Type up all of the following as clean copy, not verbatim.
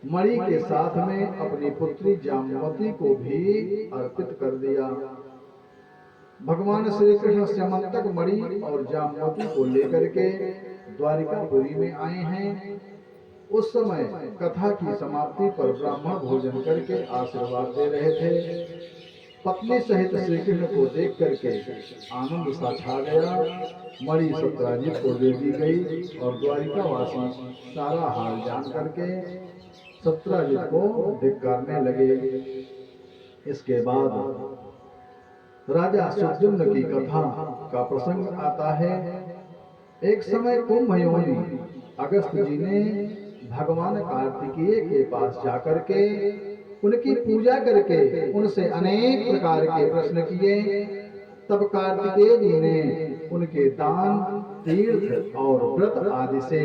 मणि के साथ में अपनी पुत्री जाम्बवती को भी अर्पित कर दिया। भगवान श्री कृष्ण स्यमंतक मणि और जाम्बवती को लेकर के द्वारिकापुरी में आए हैं। उस समय कथा की समाप्ति पर ब्राह्मण भोजन करके आशीर्वाद दे रहे थे। पत्नी सहित श्री कृष्ण को देख करके आनंद सा छा गया। मणि सत्राजित को दे दी गई और द्वारिकावासी सारा हाल जान करके सत्राजित को धिक्कारने लगे। इसके बाद राजा सुद्युम्न की कथा का प्रसंग आता है। एक समय कुंभयोनि अगस्त जी ने भगवान कार्तिकेय के पास जाकर के उनकी पूजा करके उनसे अनेक प्रकार के प्रश्न किए। तब कार्तिकेय जी ने उनके दान, तीर्थ और व्रत आदि से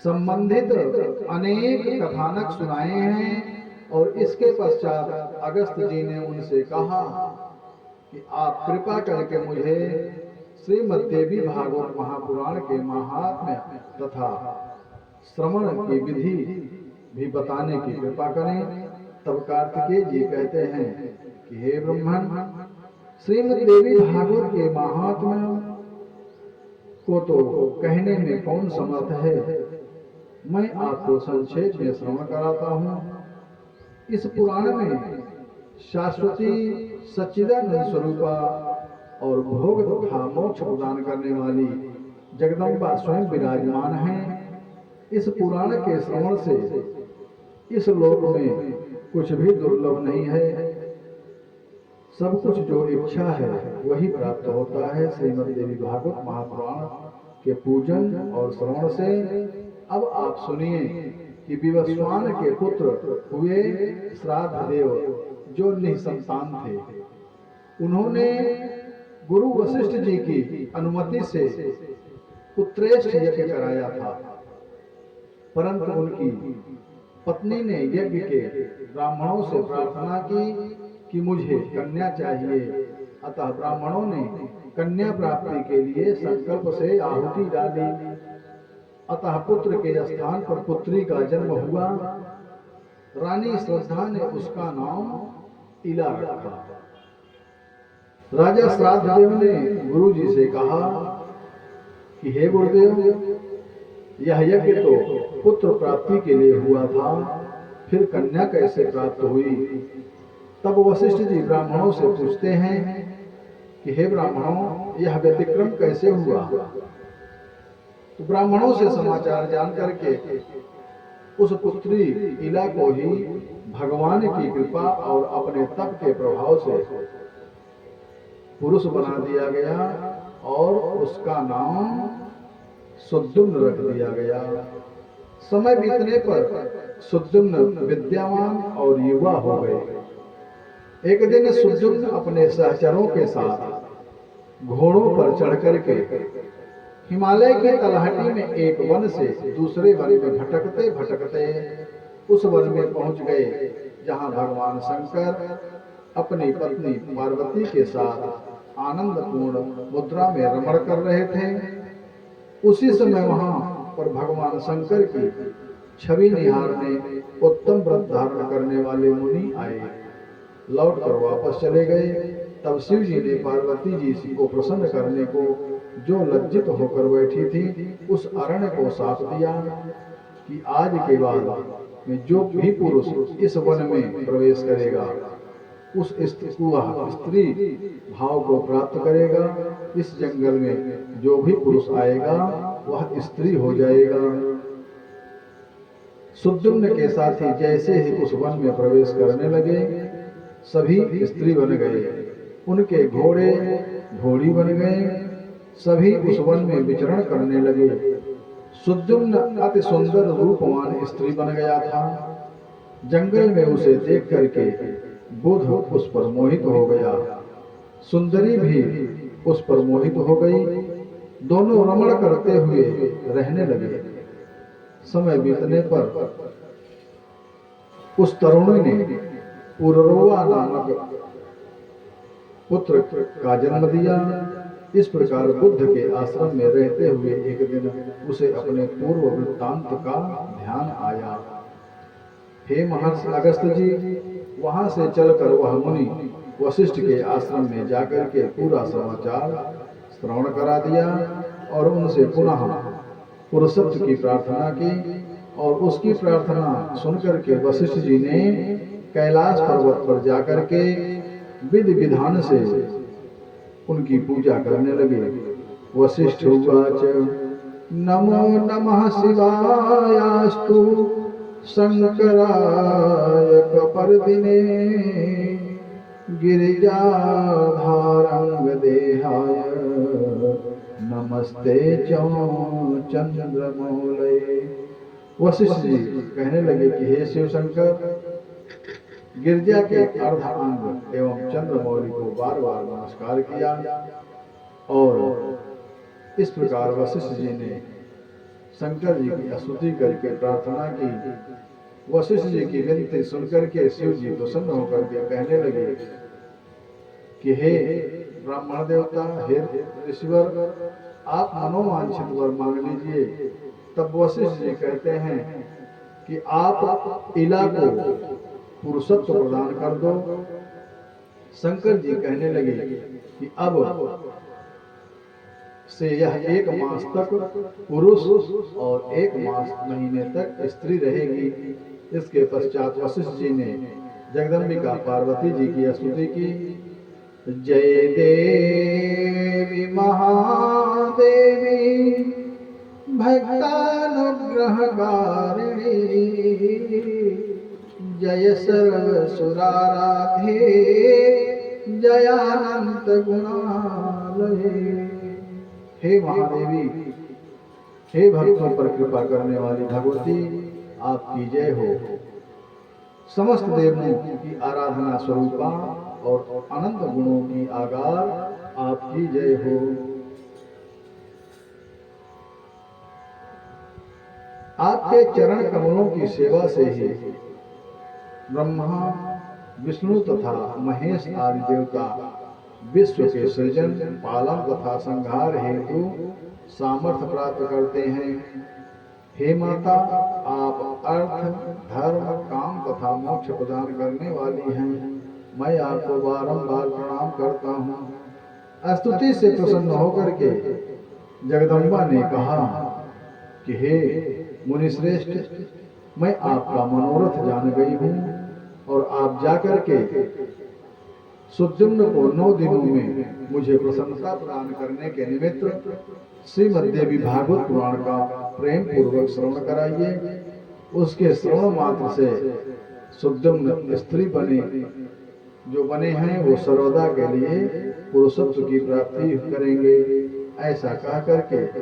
संबंधित अनेक कथानक सुनाए हैं। और इसके पश्चात अगस्त जी ने उनसे कहा कि आप कृपा करके मुझे श्रीमद् देवी भागवत महापुराण के महात्म्य तथा श्रवण की विधि भी बताने की कृपा करें। तब कार्तिकेय जी कहते हैं कि हे ब्रह्मन, श्रीमद् देवी भागवत के महात्म्य को तो कहने में कौन समर्थ है। मैं आपको संक्षेप में श्रवण कराता हूँ। इस पुराण में शाश्वती सच्चिदानंद स्वरूपा और भोग तथा मोक्ष प्रदान करने वाली जगदम्बा स्वयं विराजमान हैं। इस पुराण के श्रवण से इस लोक में कुछ भी दुर्लभ नहीं है। सब कुछ जो इच्छा है वही प्राप्त होता है। श्रीमद् देवी भागवत महापुराण के पूजन और श्रवण से अब आप सुनिए कि विवस्वान के पुत्र हुए श्राद्ध देव जो निसंतान थे, उन्होंने गुरु वशिष्ठ जी की अनुमति से पुत्रेष्ठ यज्ञ कराया था। परंतु उनकी पत्नी ने यज्ञ के ब्राह्मणों से प्रार्थना की कि मुझे कन्या चाहिए। अतः ब्राह्मणों ने कन्या प्राप्ति के लिए संकल्प से आहुति डाली। अतः पुत्र के स्थान पर पुत्री का जन्म हुआ। रानी श्रद्धा ने उसका नाम इला रखा। राजा श्राद्धदेव ने गुरु जी से कहा कि हे गुरुदेव, यह यज्ञ तो पुत्र प्राप्ति के लिए हुआ था, फिर कन्या कैसे प्राप्त हुई। तब वशिष्ठ जी ब्राह्मणों से पूछते हैं कि हे ब्राह्मणों, यह व्यतिक्रम कैसे हुआ। तो ब्राह्मणों से समाचार जान करके उस पुत्री इला को ही भगवान की कृपा और अपने तप के प्रभाव से पुरुष बना दिया गया और उसका नाम सुद्युम्न रख दिया गया। समय बीतने पर सुद्युम्न विद्यावान और युवा हो गए। एक दिन सुद्युम्न अपने सहचरों के साथ घोड़ों पर चढ़ करके हिमालय की तलहटी में एक वन से दूसरे वन में भटकते भटकते उस वन में पहुंच गए जहां भगवान शंकर अपनी पत्नी पार्वती के साथ आनंदपूर्ण मुद्रा में रमण कर रहे थे। उसी समय वहां पर भगवान शंकर की छवि निहारने उत्तम व्रत धारण करने वाले मुनि आए। लौटकर वापस चले गए। तब शिव जी ने पार्वती जी को प्रसन्न करने को जो लज्जित होकर बैठी थी, उस अरण्य को साफ दिया कि आज के बाद में जो भी पुरुष इस वन में प्रवेश करेगा उस स्त्री भाव को प्राप्त करेगा। इस जंगल में जो भी पुरुष आएगा वह स्त्री हो जाएगा। सुद्युम्न के साथी जैसे ही उस वन में प्रवेश करने लगे, सभी स्त्री बन गए। उनके घोड़े घोड़ी बन गए। सभी उस वन में विचरण करने लगे। सुद्युम्न अति सुंदर रूपवान स्त्री बन गया था। जंगल में उसे देख करके बुध उस पर मोहित हो गया। सुंदरी भी उस पर मोहित हो गई। दोनों रमण करते हुए रहने लगे। समय बीतने पर उस तरुणी ने पुररोवा नामक पुत्र का जन्म दिया। इस प्रकार बुद्ध के आश्रम में रहते हुए एक दिन उसे अपने पूर्व वृत्तांत का ध्यान आया। हे महर्षि अगस्त्य जी, वहां से चलकर वह मुनि वशिष्ठ के आश्रम में जाकर के पूरा समाचार श्रवण करा दिया और उनसे पुनः पुरुषत्व की प्रार्थना की। और उसकी प्रार्थना सुनकर के वशिष्ठ जी ने कैलाश पर्वत पर जाकर के विधि विधान से उनकी पूजा करने लगे। वशिष्ठ उवाच नमो नमः शिवायास्तु शंकराय कपर्दिने गिरिजाधारंग देहाय नमस्ते चंद्रमौलये। वशिष्ठ जी कहने लगे कि हे शिव शंकर, गिरजा के अर्ध अंग एवं चंद्रमौली को बार बार नमस्कार किया। और इस प्रकार वशिष्ठ जी ने शंकर जी की स्तुति करके प्रार्थना की। वशिष्ठ जी की विनती सुनकर के शिव जी प्रसन्न होकर के कहने लगे कि हे ब्राह्मण देवता, हे ऋषिवर, आप मनोवांछित वर मांग लीजिए। तब वशिष्ठ जी कहते हैं कि आप इला को पुरुषत्व प्रदान कर दो। शंकर जी कहने लगे कि अब से यह 1 मास तक पुरुष और 1 मास महीने तक स्त्री रहेगी। इसके पश्चात वशिष्ठ जी ने जगदम्बिका पार्वती जी की स्तुति की। जय देवी महादेवी भक्तानुग्रहकारिणी जय सर्वसुराराधे जयानंत गुणालये। हे महादेवी, हे भक्तों पर कृपा करने वाली भगवती, आपकी जय हो। समस्त देवों की आराधना स्वरूपा और अनंत गुणों की आगार आपकी जय हो। आपके चरण कमलों की सेवा से ही ब्रह्मा, विष्णु तथा महेश आदि देवता विश्व के सृजन, पालन तथा संहार हेतु सामर्थ्य प्राप्त करते हैं। हे माता, आप अर्थ, धर्म, काम तथा मोक्ष प्रदान करने वाली हैं। मैं आपको बारंबार प्रणाम करता हूँ। स्तुति से प्रसन्न होकर के जगदम्बा ने कहा कि हे मुनिश्रेष्ठ, मैं आपका मनोरथ जान गई हूँ और आप जाकर के सुद्युम्न को 9 दिनों में मुझे प्रसन्नता प्रदान करने के निमित्त श्रीमद्देवी भागवत पुराण का प्रेम पूर्वक श्रवण कराइए। उसके श्रवण मात्र से सुद्युम्न स्त्री जो बने हैं वो सर्वदा के लिए पुरुषत्व की प्राप्ति करेंगे। ऐसा कह करके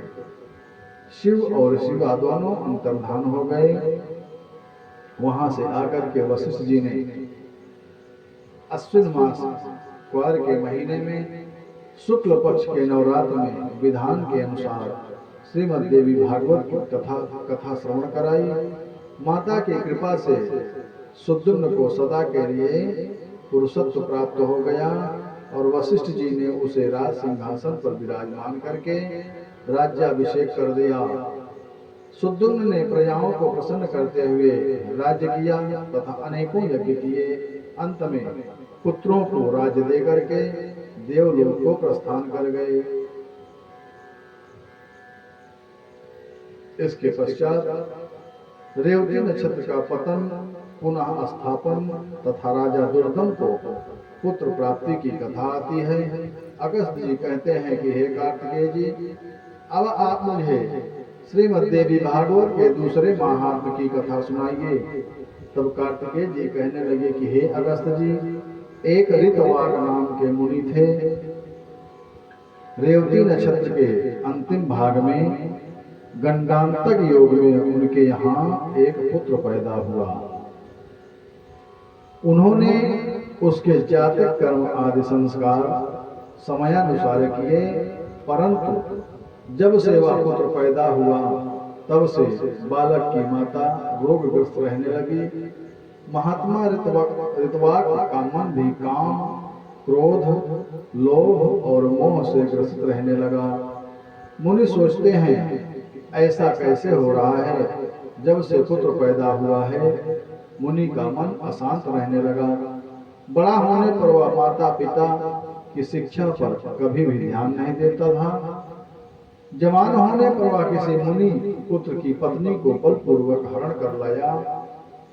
शिव और शिवा दोनों अंतर्धान हो गए। वहां से आकर के वशिष्ठ जी ने अश्विन मास क्वार के महीने में शुक्ल पक्ष के नवरात्र में विधान के अनुसार श्रीमद्देवी भागवत की कथा श्रवण कराई। माता की कृपा से सुद्युम्न को सदा के लिए पुरुषत्व प्राप्त हो गया और वशिष्ठ जी ने उसे राज सिंहासन पर विराजमान करके राज्याभिषेक कर दिया। सुद्युम्न ने प्रजाओं को प्रसन्न करते हुए राज्य किया तथा अनेकों यज्ञ किए। अंत में पुत्रों को राज्य दे करके देवलोक को प्रस्थान कर गए। इसके पश्चात रेवती नक्षत्र का पतन, पुनः स्थापन तथा राजा दुर्दम को पुत्र प्राप्ति की कथा आती है। अगस्त जी कहते हैं कि हे कार्तिकेय जी, अब आप मुझे श्रीमद्देवी भागवत के दूसरे महात्म की कथा सुनाइए। तब कार्तिकेय जी कहने लगे कि हे अगस्त जी, एक ऋतवाक नाम के मुनि थे। रेवती नक्षत्र के अंतिम भाग में गंडांतक योग में उनके यहाँ एक पुत्र पैदा हुआ। उन्होंने उसके जातक कर्म आदि संस्कार समयानुसार किए, परंतु जब से वह पुत्र पैदा हुआ तब से बालक की माता रोगग्रस्त रहने लगी। महात्मा ऋतवाक का मन भी काम, क्रोध, लोभ और मोह से ग्रसित रहने लगा। मुनि सोचते हैं ऐसा कैसे हो रहा है, जब से पुत्र पैदा हुआ है मुनि का मन अशांत रहने लगा। बड़ा होने पर वह माता पिता की शिक्षा पर कभी भी ध्यान नहीं देता था। जवान होने पर वह किसी मुनि पुत्र की पत्नी को बलपूर्वक हरण कर लाया।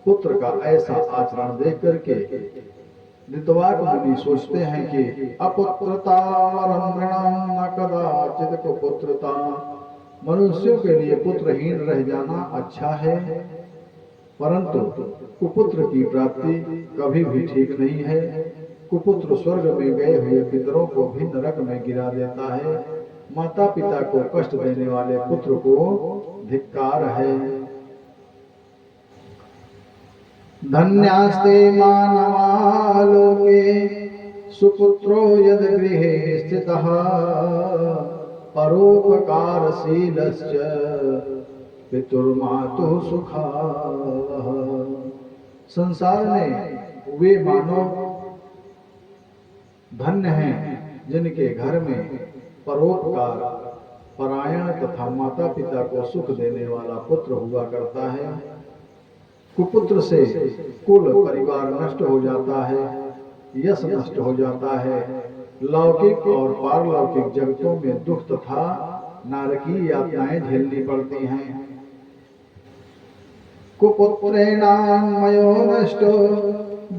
पुत्र का ऐसा आचरण देख करके ऋतवाक मुनि सोचते हैं कि अपुत्रता नृणां न कदाचित् कुपुत्रता, मनुष्यों के लिए पुत्रहीन रह जाना अच्छा है, परंतु कुपुत्र की प्राप्ति कभी भी ठीक नहीं है। कुपुत्र स्वर्ग में गए हुए पितरों को भी नरक में गिरा देता है। माता पिता को कष्ट देने वाले पुत्र को धिक्कार है। धन्यास्ते मानवा लोके सुपुत्रो यद गृहे स्थितः, परोपकारशीलश्च पितुर्मातुः सुखाः। संसार में वे मानव धन्य हैं जिनके घर में परोपकार परायण तथा माता पिता को सुख देने वाला पुत्र हुआ करता है। कुपुत्र से कुल परिवार नष्ट हो जाता है, यश नष्ट हो जाता है, लौकिक और पारलौकिक जगतों में दुख तथा नारकीय यातनाएं झेलनी पड़ती हैं। कुपुत्रेणान्मयो नष्टो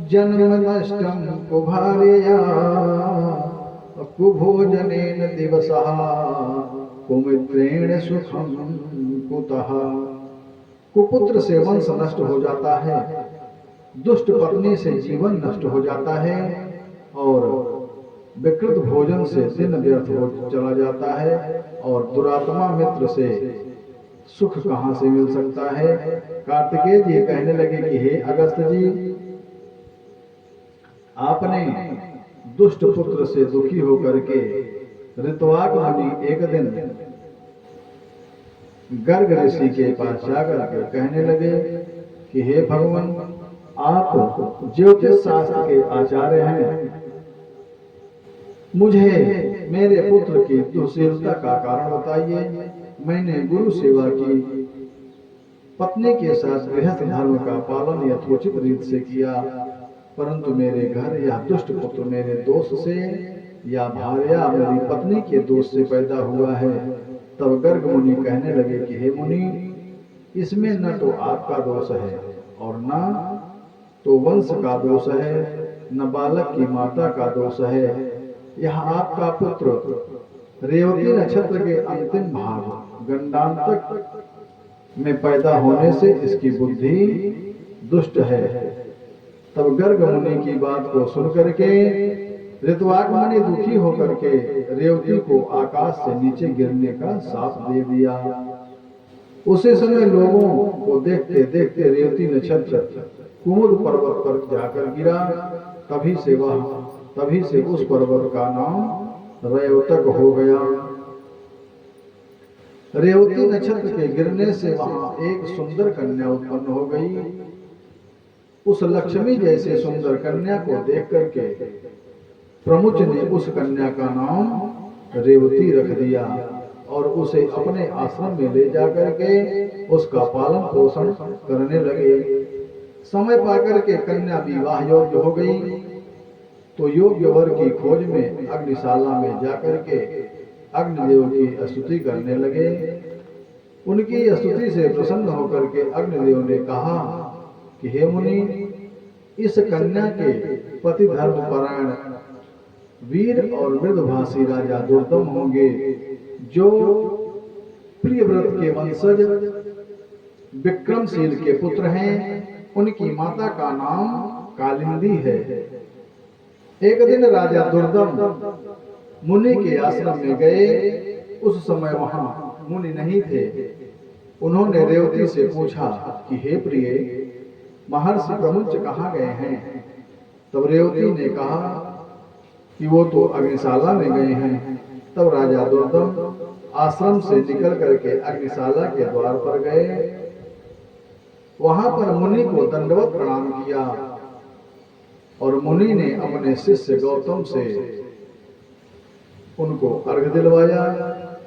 जन्म नष्टं कुभार्यया, कुभोजनेन दिवसः कुमित्रेण सुखं कुतः। कुपुत्र से वंश नष्ट हो जाता है, दुष्ट पत्नी से जीवन नष्ट हो जाता है, और विकृत भोजन से दिन व्यर्थ हो चला जाता है, और दुरात्मा मित्र से सुख कहां से मिल सकता है। कार्तिकेय जी कहने लगे कि हे अगस्त जी, आपने दुष्ट पुत्र से दुखी होकर के ऋतवाक मुनि एक दिन गर्ग ऋषि के पास जाकर के कहने लगे कि हे भगवान, आप ज्योतिष शास्त्र के आचार्य हैं, मुझे मेरे पुत्र की दुशीलता का कारण बताइए। मैंने गुरु सेवा की, पत्नी के साथ गृहस्थ धर्म का पालन यथोचित रीत से किया, परंतु मेरे घर यह दुष्ट पुत्र मेरे दोष से या भार्या मेरी पत्नी के दोष से पैदा हुआ है। तब गर्ग मुनि कहने लगे कि हे मुनि, इसमें न तो आपका दोष है और न तो वंश का दोष है, न बालक की माता का दोष है। यह आपका पुत्र रेवती नक्षत्र के अंतिम भाग गंडांतक में पैदा होने से इसकी बुद्धि दुष्ट है। तब गर्ग मुनि की बात को सुनकर के ऋतवाक मुनि दुखी होकर के रेवती को आकाश से नीचे गिरने का शाप दे दिया। उसी समय लोगों को देखते देखते रेवती नक्षत्र कुमुद पर्वत पर जाकर गिरा। तभी से उस पर्वत का नाम रेवतक हो गया। रेवती नक्षत्र के गिरने से वहां एक सुंदर कन्या उत्पन्न हो गई। उस लक्ष्मी जैसे सुंदर कन्या को देख करके प्रमुच ने उस कन्या का नाम रेवती रख दिया और उसे अपने आश्रम में ले जाकर के उसका पालन पोषण करने लगे। समय पाकर के कन्या विवाह योग्य हो गई तो योग्य वर की खोज में अग्निशाला में जाकर के अग्निदेव की स्तुति करने लगे। उनकी स्तुति से प्रसन्न होकर के अग्निदेव ने कहा कि हे मुनि, इस कन्या के पति धर्म परायण वीर और मृदभाषी राजा दुर्दम होंगे, जो प्रियव्रत के वंशज विक्रमशील के पुत्र हैं। उनकी माता का नाम कालिंदी है। एक दिन राजा दुर्दम मुनि के आश्रम में गए। उस समय वहां मुनि नहीं थे। उन्होंने रेवती से पूछा कि हे प्रिय, महर्षि प्रमुच कहाँ गए हैं? तब रेवती ने कहा कि वो तो अग्निशाला में गए हैं। तब राजा दुर्दम आश्रम से निकल करके अग्निशाला के द्वार पर गए। वहां पर मुनि को दंडवत प्रणाम किया और मुनि ने अपने शिष्य गौतम से उनको अर्घ्य दिलवाया।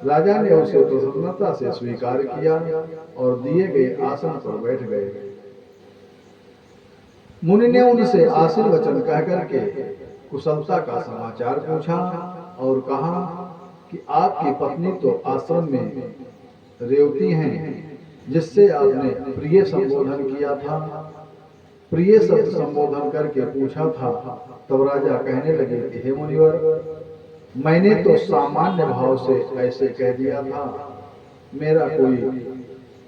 राजा ने उसे प्रसन्नता से स्वीकार किया और दिए गए आसन पर बैठ गए। मुनि ने उनसे आशीर्वचन कह करके कुशलता का समाचार पूछा और कहा कि आपकी पत्नी तो आश्रम में रेवती हैं, जिससे आपने प्रिय संबोधन किया था। प्रिय शब्द संबोधन करके पूछा था। तब राजा कहने लगे कि हे मुनिवर, मैंने तो सामान्य भाव से ऐसे कह दिया था, मेरा कोई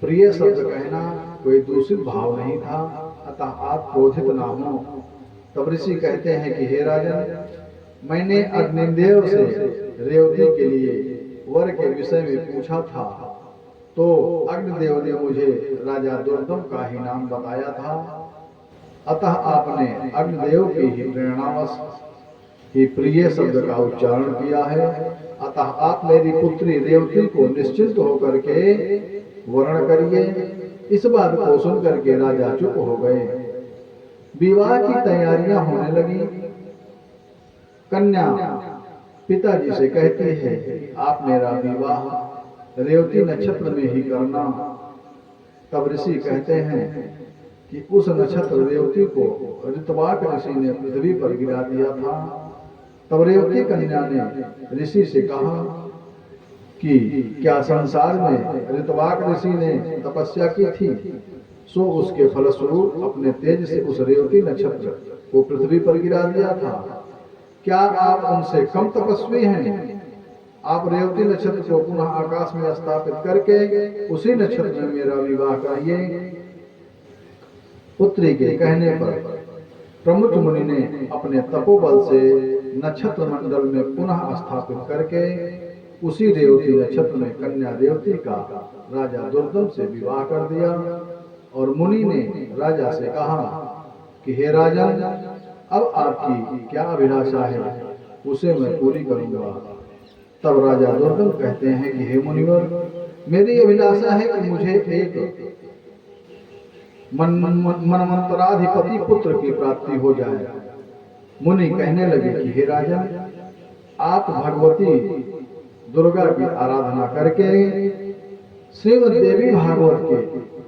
प्रिय शब्द कहना कोई दूषित भाव नहीं था, अतः आप क्रोधित ना हो। तब ऋषि कहते हैं कि हे राजन, मैंने अग्निदेव से रेवती के लिए वर के विषय में पूछा था, तो अग्निदेव ने मुझे राजा दुर्दम का ही नाम बताया था। अतः आपने अग्निदेव की ही प्रेरणावश ही प्रिय शब्द का उच्चारण किया है। अतः आप मेरी पुत्री रेवती को निश्चिंत होकर के वर्ण करिए। इस बात को सुन करके राजा चुप हो गए। विवाह की तैयारियां होने लगी। कन्या पिताजी से कहती है, आप मेरा विवाह रेवती नक्षत्र में ही करना। तब ऋषि कहते हैं कि उस नक्षत्र रेवती को ऋतवाक ऋषि ने पृथ्वी पर गिरा दिया था। तब रेवती कन्या ने ऋषि से कहा कि क्या संसार में ऋतवाक ऋषि ने तपस्या की थी, सो उसके फलस्वरूप अपने तेज से उस रेवती नक्षत्र को पृथ्वी पर गिरा दिया था। क्या आप उनसे कम तपस्वी हैं? आप रेवती नक्षत्र को पुनः आकाश में स्थापित करके उसी नक्षत्र में मेरा विवाह कराइए। पुत्री के कहने पर प्रमुख मुनि ने अपने तपोबल से नक्षत्र मंडल में पुनः स्थापित करके उसी रेवती नक्षत्र में कन्या रेवती का राजा दुर्दम से विवाह कर दिया। और मुनि ने राजा से कहा कि हे राजन, अब आपकी क्या अभिलाषा है, उसे मैं पूरी करूंगा। तब राजा दुर्दम कहते हैं कि हे मुनिवर, मेरी अभिलाषा है कि मुझे एक मनमंत्राधिपति पुत्र की प्राप्ति हो जाए। मुनि कहने लगे कि हे राजन, आप भगवती दुर्गा की आराधना करके श्रीमद्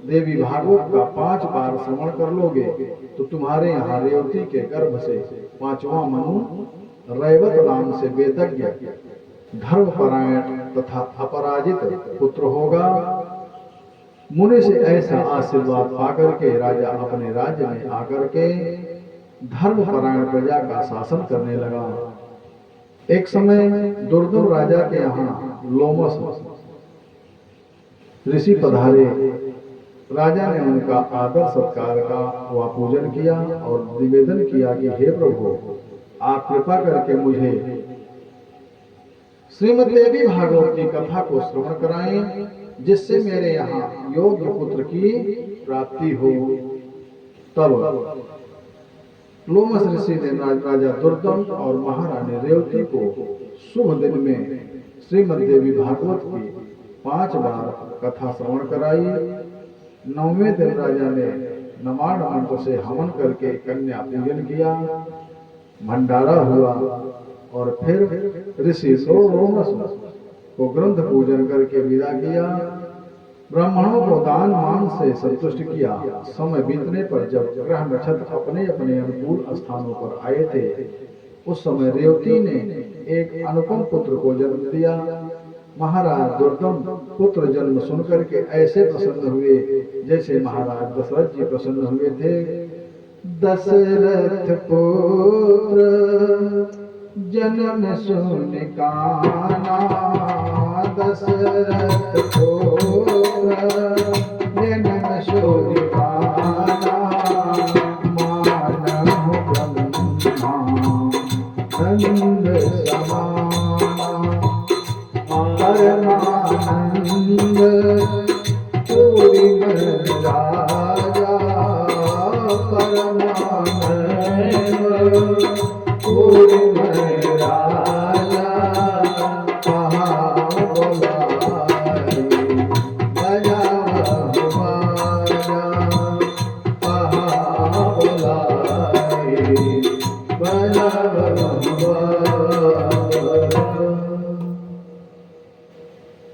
देवी भागवत का 5 बार श्रवण कर लोगे तो तुम्हारे यहाँ रेवती के गर्भ से 5वां मनु रैवत नाम से वेदज्ञ, धर्मपरायण तथा अपराजित पुत्र होगा। मुनि से ऐसा आशीर्वाद पाकर के राजा अपने राज्य में आकर के धर्मपरायण प्रजा का शासन करने लगा। एक समय दुर्दम राजा के यहाँ लोमस ऋषि पधारे। राजा ने उनका आदर सत्कार का व पूजन किया और निवेदन किया कि हे प्रभु, आप कृपा करके मुझे श्रीमद् देवी भागवत की कथा को श्रवण कराएं, जिससे मेरे यहाँ योग्य पुत्र की प्राप्ति हो। तब लोमस ऋषि ने राजा दुर्दम और महारानी रेवती को शुभ दिन में श्रीमद् देवी भागवत की 5 बार कथा श्रवण कराई। 9वें दिन राजा ने नमाण मंत्र से हवन करके कन्या पूजन किया, भंडारा हुआ और फिर ऋषि लोमस को ग्रंथ पूजन करके विदा किया। ब्राह्मणों को दान मान से संतुष्ट किया। समय बीतने पर जब ग्रह नक्षत्र अपने अपने अनुकूल स्थानों पर आए थे, उस समय रेवती ने एक अनुपम पुत्र को जन्म दिया। महाराज दुर्दम पुत्र जन्म सुनकर के ऐसे प्रसन्न हुए जैसे महाराज दशरथ जी प्रसन्न हुए थे। दशरथ पुत्र जन्म सुन काना, दशरथ पुत्र जन्म सुन काना, मानव ब्रह्मा नंद समाना, परमानंद पूरी राजा, परमानंद पूरी राजा, कहा बोलाई बजा बाजा, कहा बोलाई बजा बाजा।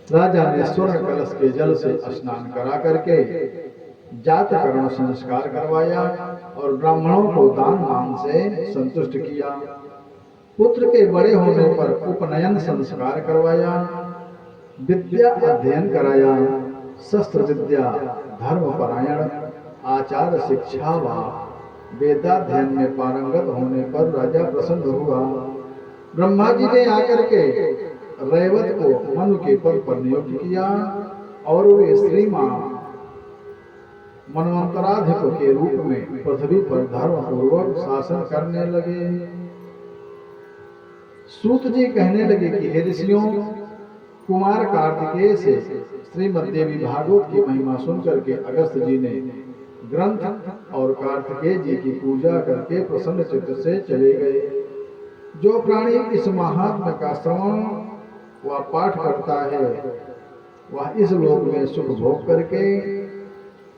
राजा ने स्वर्ण कलश के जल से स्नान करा करके जातकर्म संस्कार करवाया और ब्राह्मणों को दान मान से संतुष्ट किया। पुत्र के बड़े होने पर उपनयन संस्कार करवाया, विद्या अध्ययन कराया, शस्त्र विद्या, धर्म परायण, आचार शिक्षा व वेदाध्ययन में पारंगत होने पर राजा प्रसन्न हुआ। ब्रह्मा जी ने आकर के रैवत को मनु के पद पर नियुक्त किया और वे श्रीमान मनवंतराधिप के रूप में पृथ्वी पर धर्म पूर्वक शासन करने लगे। सूत जी कहने लगे कि हे ऋषियों, कुमार कार्तिकेय से श्रीमद्देवी भागवत की महिमा सुनकर के अगस्त जी ने ग्रंथ और कार्तिकेय जी की पूजा करके प्रसन्न चित्त से चले गए। जो प्राणी इस महात्मा का श्रवण व पाठ करता है वह इस लोक में सुख भोग करके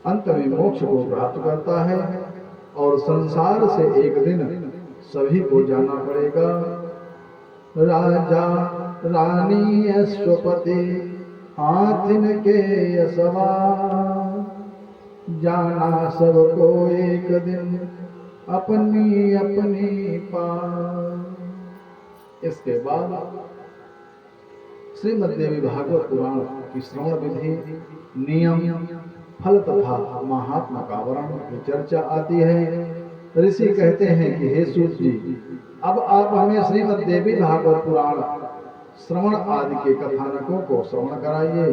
अंत में मोक्ष को प्राप्त करता है और संसार से एक दिन सभी को जाना पड़ेगा। राजा रानी अश्वपति हाथिन के सवार, जाना सबको एक दिन अपनी अपनी पार। इसके बाद श्रीमद्देवी भागवत पुराण की श्रवण विधि, नियम, फल तथा महात्मा का वर्णन की चर्चा आती है। ऋषि कहते हैं कि हे सूत जी, अब आप हमें श्रीमद्देवी भागवत पुराण श्रवण आदि के कथानकों को श्रवण कराइए।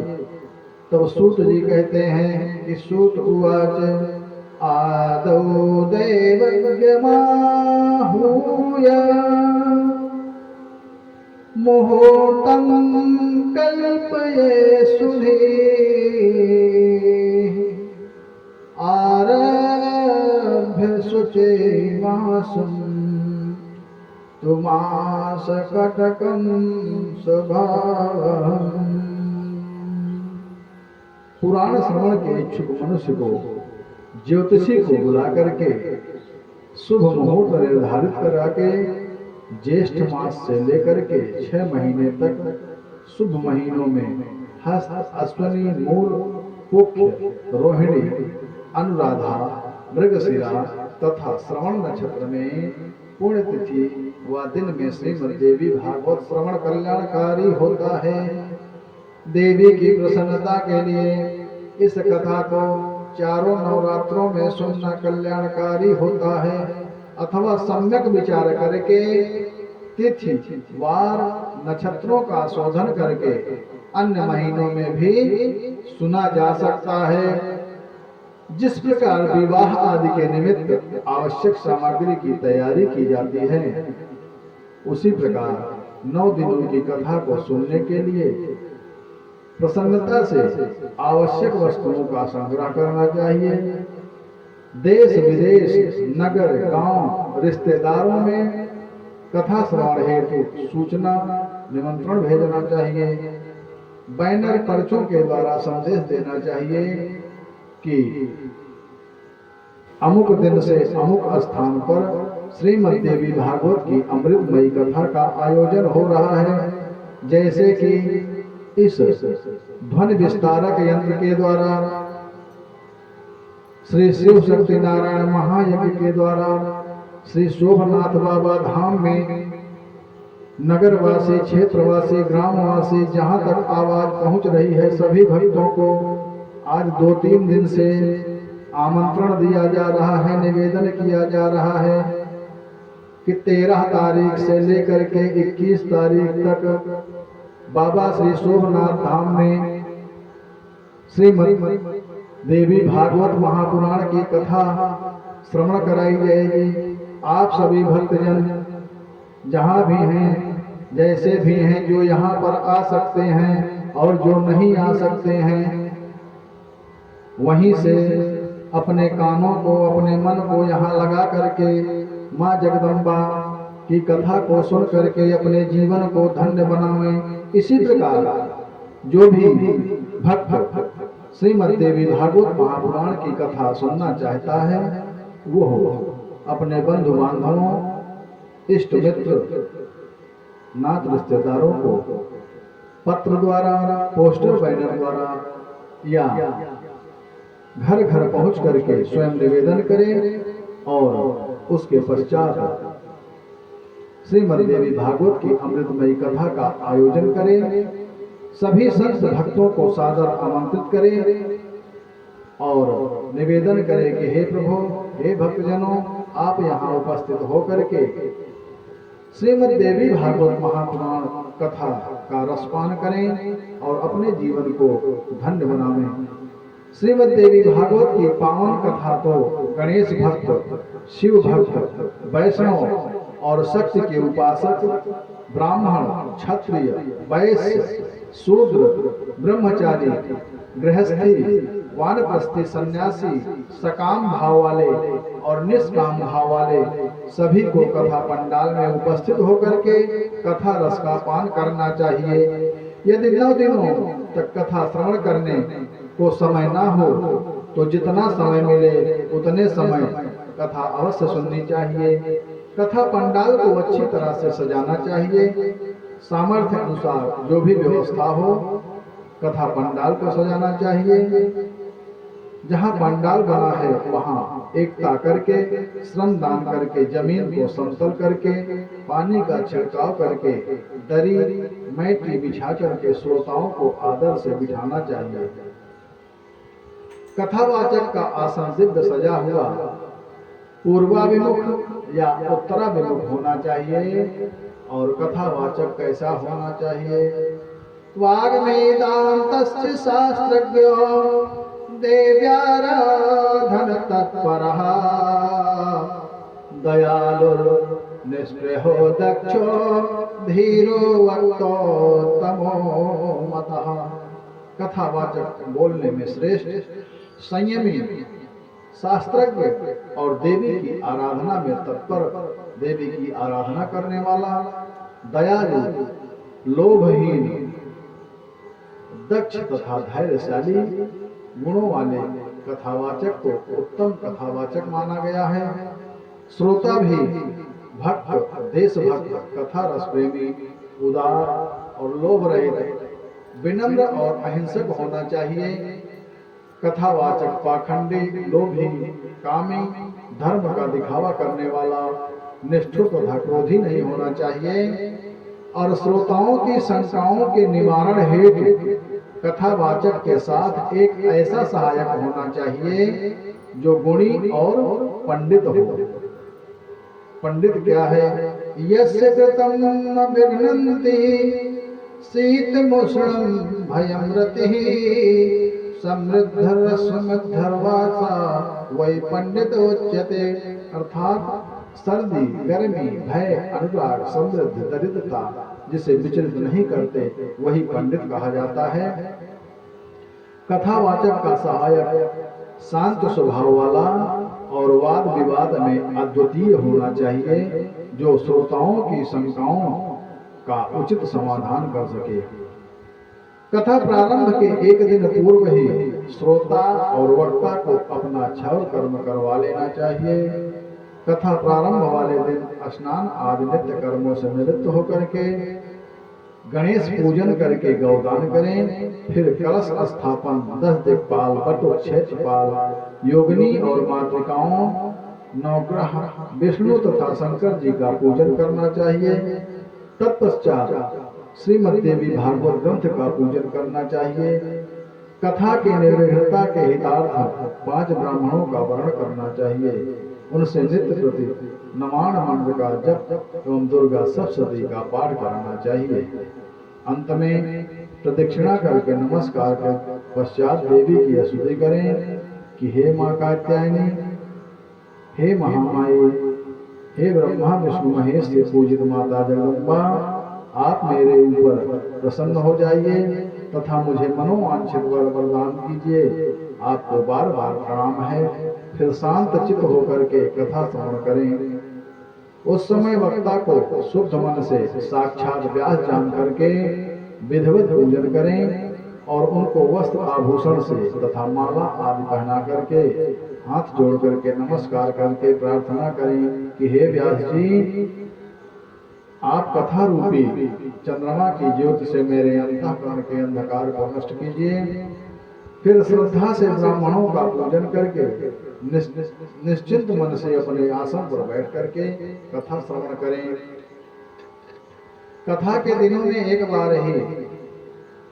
तब सूत जी कहते हैं कि सूत उवाच आदौ दैवज्ञमाहूय मुहूर्तं कल्पये सुधीः आरभ्य शुचे मासं तुमास कटकं स्वभावम्। पुराण श्रवण के इच्छुक मनुष्य को ज्योतिषी को बुला करके शुभ मुहूर्त निर्धारित करा के ज्येष्ठ मास से लेकर के 6 महीने तक शुभ महीनों में हस्त, अश्विनी, मूल, पुष्य, रोहिणी, अनुराधा, मृगशिरा तथा श्रवण नक्षत्र में पुण्यतिथि व दिन में श्रीमद्देवी भागवत श्रवण कल्याणकारी होता है। देवी की प्रसन्नता के लिए इस कथा को चारों नवरात्रों में सुनना कल्याणकारी होता है, अथवा सम्यक विचार करके तिथि, वार, नक्षत्रों का शोधन करके अन्य महीनों में भी सुना जा सकता है। जिस प्रकार विवाह आदि के निमित्त आवश्यक सामग्री की तैयारी की जाती है, उसी प्रकार 9 दिनों की कथा को सुनने के लिए प्रसन्नता से आवश्यक वस्तुओं का संग्रह करना चाहिए। देश विदेश, नगर, गांव, रिश्तेदारों में कथा श्रवण हेतु सूचना निमंत्रण भेजना चाहिए। बैनर, पर्चों के द्वारा संदेश देना चाहिए कि अमुक दिन से अमुक स्थान पर श्रीमद्देवी भागवत की अमृतमयी कथा का आयोजन हो रहा है। जैसे कि इस ध्वनि विस्तारक यंत्र के द्वारा श्री शिव शक्ति नारायण महायज्ञ के द्वारा श्री शोभनाथ बाबा धाम में नगरवासी, क्षेत्रवासी, ग्रामवासी जहां तक आवाज पहुंच रही है, सभी भक्तों को आज 2-3 दिन से आमंत्रण दिया जा रहा है, निवेदन किया जा रहा है कि 13 तारीख से लेकर के 21 तारीख तक बाबा श्री शोभनाथ धाम में श्रीमद् देवी भागवत महापुराण की कथा श्रवण कराई जाएगी। आप सभी भक्तजन जहाँ भी हैं, जैसे भी हैं, जो यहाँ पर आ सकते हैं और जो नहीं आ सकते हैं, वहीं से अपने कानों को, अपने मन को यहाँ लगा करके माँ जगदम्बा की कथा को सुन करके अपने जीवन को धन्य बनावें। इसी प्रकार जो भी भक्त श्रीमद्देवी भागवत महापुराण की कथा सुनना चाहता है, वो अपने बंधु बांधवों, इष्ट मित्र, नात रिश्तेदारों को पत्र द्वारा, पोस्टर, बैनर द्वारा या घर घर पहुंच करके स्वयं निवेदन करें और उसके पश्चात श्रीमद् देवी भागवत की अमृतमयी कथा का आयोजन करें। सभी संत भक्तों को सादर आमंत्रित करें और निवेदन करें कि हे प्रभु, हे भक्तजनों, आप यहाँ उपस्थित होकर के श्रीमद् देवी भागवत महापुराण कथा का रसपान करें और अपने जीवन को धन्य बनावें। श्रीमद् देवी भागवत की पावन कथा तो गणेश भक्त, शिव भक्त, वैष्णव और शक्ति के उपासक, ब्राह्मण, क्षत्रिय, वैश्य, शूद्र, ब्रह्मचारी, गृहस्थी, वानप्रस्थी, सन्यासी, सकाम भाव वाले और निष्काम भाव वाले सभी को कथा पंडाल में उपस्थित होकर के कथा रस का पान करना चाहिए। यदि 9 दिनों तक कथा श्रवण करने को समय ना हो तो जितना समय मिले उतने समय कथा अवश्य सुननी चाहिए। कथा पंडाल को अच्छी तरह से सजाना चाहिए। सामर्थ्य अनुसार जो भी व्यवस्था हो कथा पंडाल को सजाना चाहिए। जहाँ पंडाल बना है वहाँ एकता करके, श्रम दान करके, जमीन को समतल करके, पानी का छिड़काव करके, दरी मैटी बिछा करके श्रोताओं को आदर से बिठाना चाहिए। कथावाचक का आसन दिव्य सजा हुआ पूर्वाभिमुख या उत्तराभिमुख होना चाहिए। और कथावाचक कैसा होना चाहिए? वाग्वेदान्तस्य शास्त्रज्ञो देव्याराधन तत्परः दयालुर्निस्पृहो दक्षो धीरो वक्तोत्तमो मतः। कथावाचक बोलने में श्रेष्ठ, संयमी, शास्त्रज्ञ और देवी की आराधना में तत्पर, देवी की आराधना करने वाला, दयालु, लोभहीन, दक्ष तथा धैर्यशाली गुणों वाले कथावाचक को उत्तम कथावाचक माना गया है। श्रोता भी भक्त, देशभक्त, कथा रस प्रेमी, उदार और लोभ रहित, विनम्र और अहिंसक होना चाहिए। कथावाचक पाखंडी, लोभी, कामी, धर्म का दिखावा करने वाला, निष्ठुर तथा क्रोधी नहीं होना चाहिए। और श्रोताओं की शंकाओं के निवारण हेतु कथावाचक के साथ एक ऐसा सहायक होना चाहिए जो गुणी और पंडित हो। पंडित क्या है? यस्य कृतं न विघ्नन्ति शीतमुष्णं भयं रतिः समृद्धरसमद्धर्वासा वै पंडित उच्यते। अर्थात सर्दी, गर्मी, भय, अनुराग, समृद्धि, दरिद्रता जिसे विचलित नहीं करते वही पंडित कहा जाता है। कथावाचक का सहायक शांत स्वभाव वाला और वाद विवाद में अद्वितीय होना चाहिए, जो श्रोताओं की शंकाओं का उचित समाधान कर सके। कथा प्रारंभ के एक दिन पूर्व ही श्रोता और वक्ता को अपना क्षौर कर्म करवा लेना चाहिए। कथा प्रारंभ वाले दिन स्नान आदि नित्य कर्मों से निवृत्त होकर के गणेश पूजन करके गौदान करें। फिर कलश स्थापन, 10 दिक्पाल, बटुक, क्षेत्रपाल, योगिनी और मातृकाओं, नवग्रह, विष्णु तथा शंकर जी का पूजन करना चाहिए। तत्पश्चात श्रीमद् देवी भागवत ग्रंथ का पूजन करना चाहिए। कथा की निर्विघ्नता के हितार्थ 5 ब्राह्मणों का वर्ण करना चाहिए। उनसे नित्य प्रति नमाण मंत्र का जप एवं दुर्गा सप्तशती का पाठ कराना चाहिए। अंत में प्रदक्षिणा करके नमस्कार कर पश्चात देवी की स्तुति करें कि हे माँ कात्यायनी, हे महामाई, हे ब्रह्मा विष्णु महेश से पूजित माता जगदम्बा, आप मेरे ऊपर प्रसन्न हो जाइए तथा मुझे मनोवांछित वर वरदान कीजिए। आपको बार बार प्रणाम है। फिर शांत चित्त होकर के कथा श्रवण करें। उस समय वक्ता को शुद्ध मन से साक्षात व्यास जान करके विधिवत पूजन करें और उनको वस्त्र आभूषण से तथा माला आदि पहना करके हाथ जोड़ करके नमस्कार करके प्रार्थना करें कि हे व्यास जी, आप कथा रूपी चंद्रमा की ज्योति से मेरे अंतःकरण के अंधकार को नष्ट कीजिए फिर श्रद्धा से ब्राह्मणों का पूजन करके निश्चिंत मन से अपने आसन पर बैठ करके कथा श्रवण करें। कथा के दिनों में एक बार ही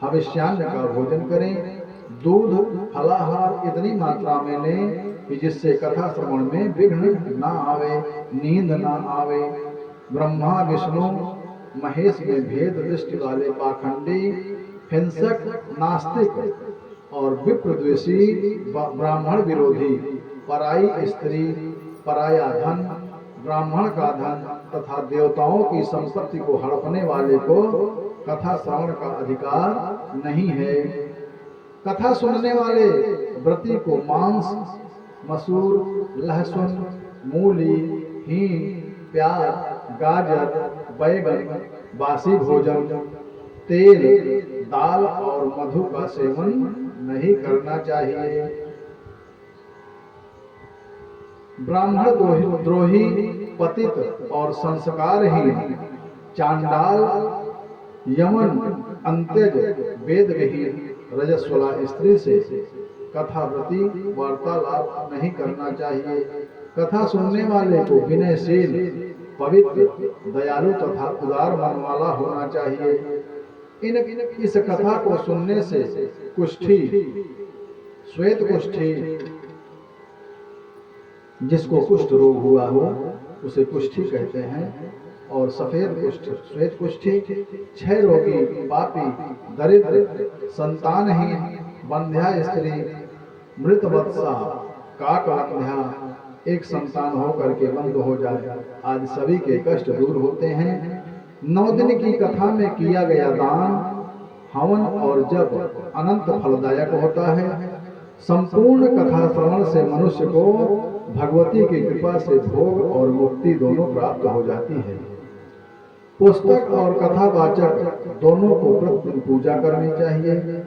हविष्यान्न का भोजन करें। दूध फलाहार इतनी मात्रा में लें कि जिससे कथा श्रवण में विघ्न ना आवे, नींद ना आवे। ब्रह्मा विष्णु महेश में भेद दृष्टि वाले पाखंडी, हिंसक, नास्तिक और विप्रद्वेषी, ब्राह्मण विरोधी, पराई स्त्री, पराया धन, ब्राह्मण का धन तथा देवताओं की संपत्ति को हड़पने वाले को कथा श्रवण का अधिकार नहीं है। कथा सुनने वाले व्रती को मांस, मसूर, लहसुन, मूली, हींग, प्याज, गाजर, बैगन, बासी भोजन, तेल, दाल और मधु का सेवन नहीं करना चाहिए। ब्राह्मण द्रोही, पतित और संस्कारहीन, चांडाल, यमन, अंत्यज, वेद विहीन, रजस्वला स्त्री से कथाव्रती वार्तालाप नहीं करना चाहिए। कथा सुनने वाले को विनयशील, पवित्र, दयालु तथा उदार मन वाला होना चाहिए। इस कथा को सुनने से कुष्ठी, श्वेत कुष्ठी, जिसको कुष्ठ रोग हुआ हो उसे कुष्ठी कहते हैं, और सफेद कुष्ठ, श्वेत कुष्ठी, क्षय रोगी, पापी, दरिद्र, संतानहीन, बंध्या स्त्री, मृत वत्सा, काकवंध्या, एक संतान होकर के बंद हो जाए, आज सभी के कष्ट दूर होते हैं। 9 दिन की कथा में किया गया दान, हवन और जप अनंत फलदायक होता है। संपूर्ण कथा श्रवण से मनुष्य को भगवती की कृपा से भोग और मुक्ति दोनों प्राप्त हो जाती है। पुस्तक और कथावाचक दोनों को प्रतिदिन पूजा करनी चाहिए।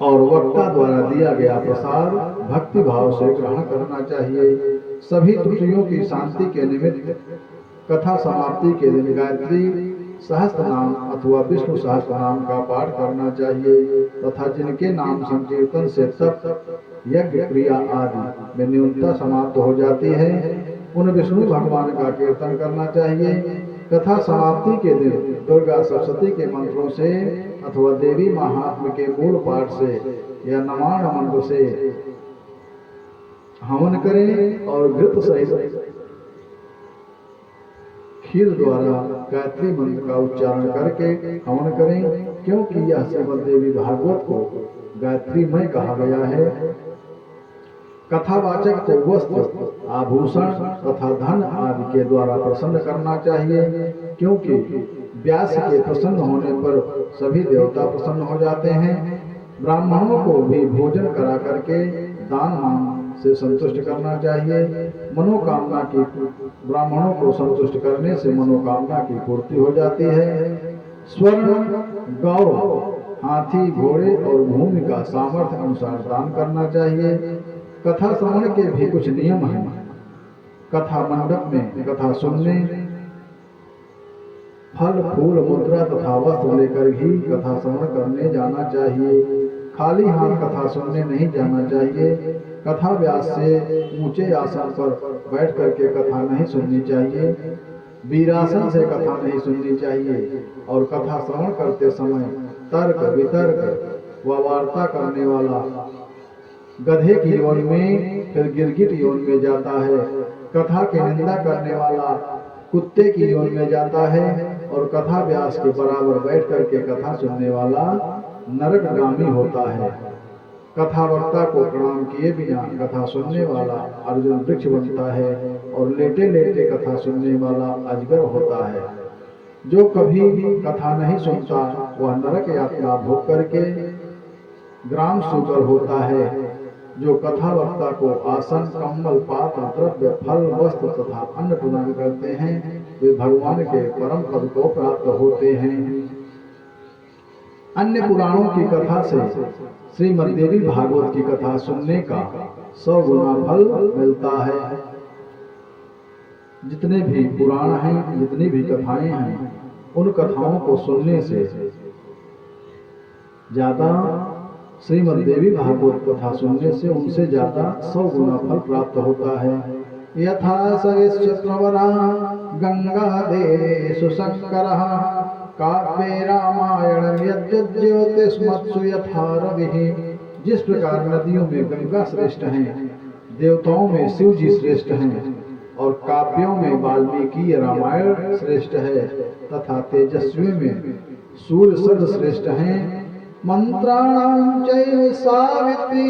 और वक्ता द्वारा दिया गया प्रसाद भक्ति भाव से ग्रहण करना चाहिए। सभी त्रुटियों की शांति के निमित्त कथा समाप्ति के दिन गायत्री सहस्त्र नाम अथवा विष्णु सहस्त्र नाम का पाठ करना चाहिए तथा जिनके नाम संकीर्तन से तप, यज्ञ, क्रिया आदि में न्यूनता समाप्त हो जाती है, उन विष्णु भगवान का कीर्तन करना चाहिए। कथा समाप्ति के दिन दुर्गा सप्तशती के मंत्रों से अथवा देवी महात्म्य के मूल पाठ से या नमाण मंत्र से हवन करें और घृत सहित खीर द्वारा गायत्री मंत्र का उच्चारण करके हवन करें, क्योंकि यह श्रीमद् देवी भागवत को गायत्रीमय कहा गया है। कथावाचक को वस्त्र, आभूषण तथा धन आदि के द्वारा प्रसन्न करना चाहिए, क्योंकि व्यास के प्रसन्न होने पर सभी देवता प्रसन्न हो जाते हैं। ब्राह्मणों को भी भोजन करा करके दान मान से संतुष्ट करना चाहिए। मनोकामना की ब्राह्मणों को संतुष्ट करने से मनोकामना की पूर्ति हो जाती है। स्वर्ण, गौ, हाथी, घोड़े और भूमि का सामर्थ्य अनुसार दान करना चाहिए। कथा श्रवण के भी कुछ नियम हैं। कथा मंडप में कथा सुनने फल, फूल, मुद्रा तथा वस्त्र लेकर ही कथा श्रवण करने जाना चाहिए। खाली हाथ कथा सुनने नहीं जाना चाहिए। कथा व्यास से ऊंचे आसन पर बैठ करके कथा नहीं सुननी चाहिए। वीरासन से कथा नहीं सुननी चाहिए। और कथा श्रवण करते समय तर्क, वितर्क व वार्ता करने वाला गधे की योन में फिर गिरगिट योन में जाता है। कथा की निंदा करने वाला कुत्ते की योन में जाता है। और कथा व्यास के बराबर बैठ करके कथा सुनने वाला नरकगामी होता है। कथा वक्ता को प्रणाम किए बिना कथा सुनने वाला अर्जुन वृक्ष बनता है और लेटे लेटे कथा सुनने वाला अजगर होता है। जो कभी कथा नहीं सुनता वह नरक यातना भोग करके ग्राम सूकर होता है। जो कथा वक्ता को आसन, कम्बल, पात्र, द्रव्य, फल, वस्त्र तथा अन्न प्रदान करते हैं वे भगवान के परम पद को प्राप्त होते हैं। अन्य पुराणों की कथा से श्रीमद् देवी भागवत की कथा सुनने का 100 गुना फल मिलता है। जितने भी पुराण हैं, जितनी भी कथाएं हैं, उन कथाओं को सुनने से ज्यादा, श्रीमद् देवी भागवत कथा सुनने से उनसे ज्यादा 100 गुना फल प्राप्त होता है। यथा सविश्च प्रवरा गंगा देवेषु शंकरः काव्ये रामायणं यज्ज्योतिष्मत्सु यथा रविः। जिस प्रकार नदियों में गंगा श्रेष्ठ हैं, देवताओं में शिव जी श्रेष्ठ हैं और काव्यों में वाल्मीकि रामायण श्रेष्ठ है, तथा तेजस्वी में सूर्य सर्व श्रेष्ठ हैं। मंत्राणां चैव सावित्री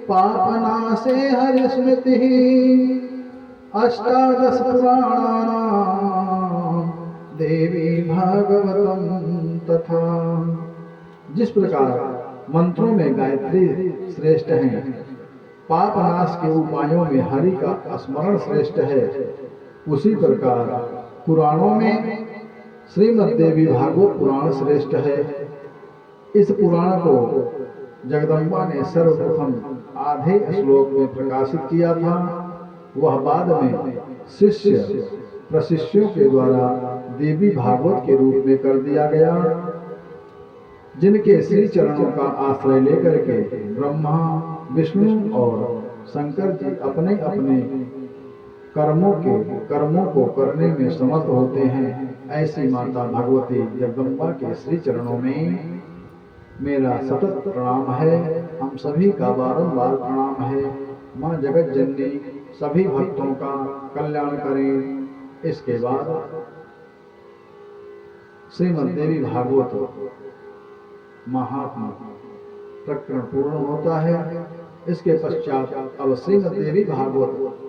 पापनाशे हरिस्मृतिः अष्टादश पुराणानां देवी भागवतम तथा। जिस प्रकार मंत्रों में गायत्री श्रेष्ठ हैं, पापनाश के उपायों में हरि का स्मरण श्रेष्ठ है, उसी प्रकार पुराणों में श्रीमद् देवी भागवत पुराण श्रेष्ठ है। इस पुराण को जगदम्बा ने सर्वप्रथम आधे श्लोक में प्रकाशित किया था। वह बाद में शिष्य प्रशिष्यों के द्वारा देवी भागवत के रूप में कर दिया गया, जिनके श्री चरणों का आश्रय लेकर के ब्रह्मा, विष्णु और शंकर जी अपने अपने कर्मों को करने में समर्थ होते हैं। ऐसी माता भगवती जगदम्बा के श्री चरणों में मेरा सतत प्रणाम है। हम सभी का बारंबार प्रणाम है। माँ जगत जननी सभी भक्तों का कल्याण करें। इसके बाद श्रीमद् देवी भागवत महात्मा प्रकरण पूर्ण होता है। इसके पश्चात अब श्रीमद् देवी भागवत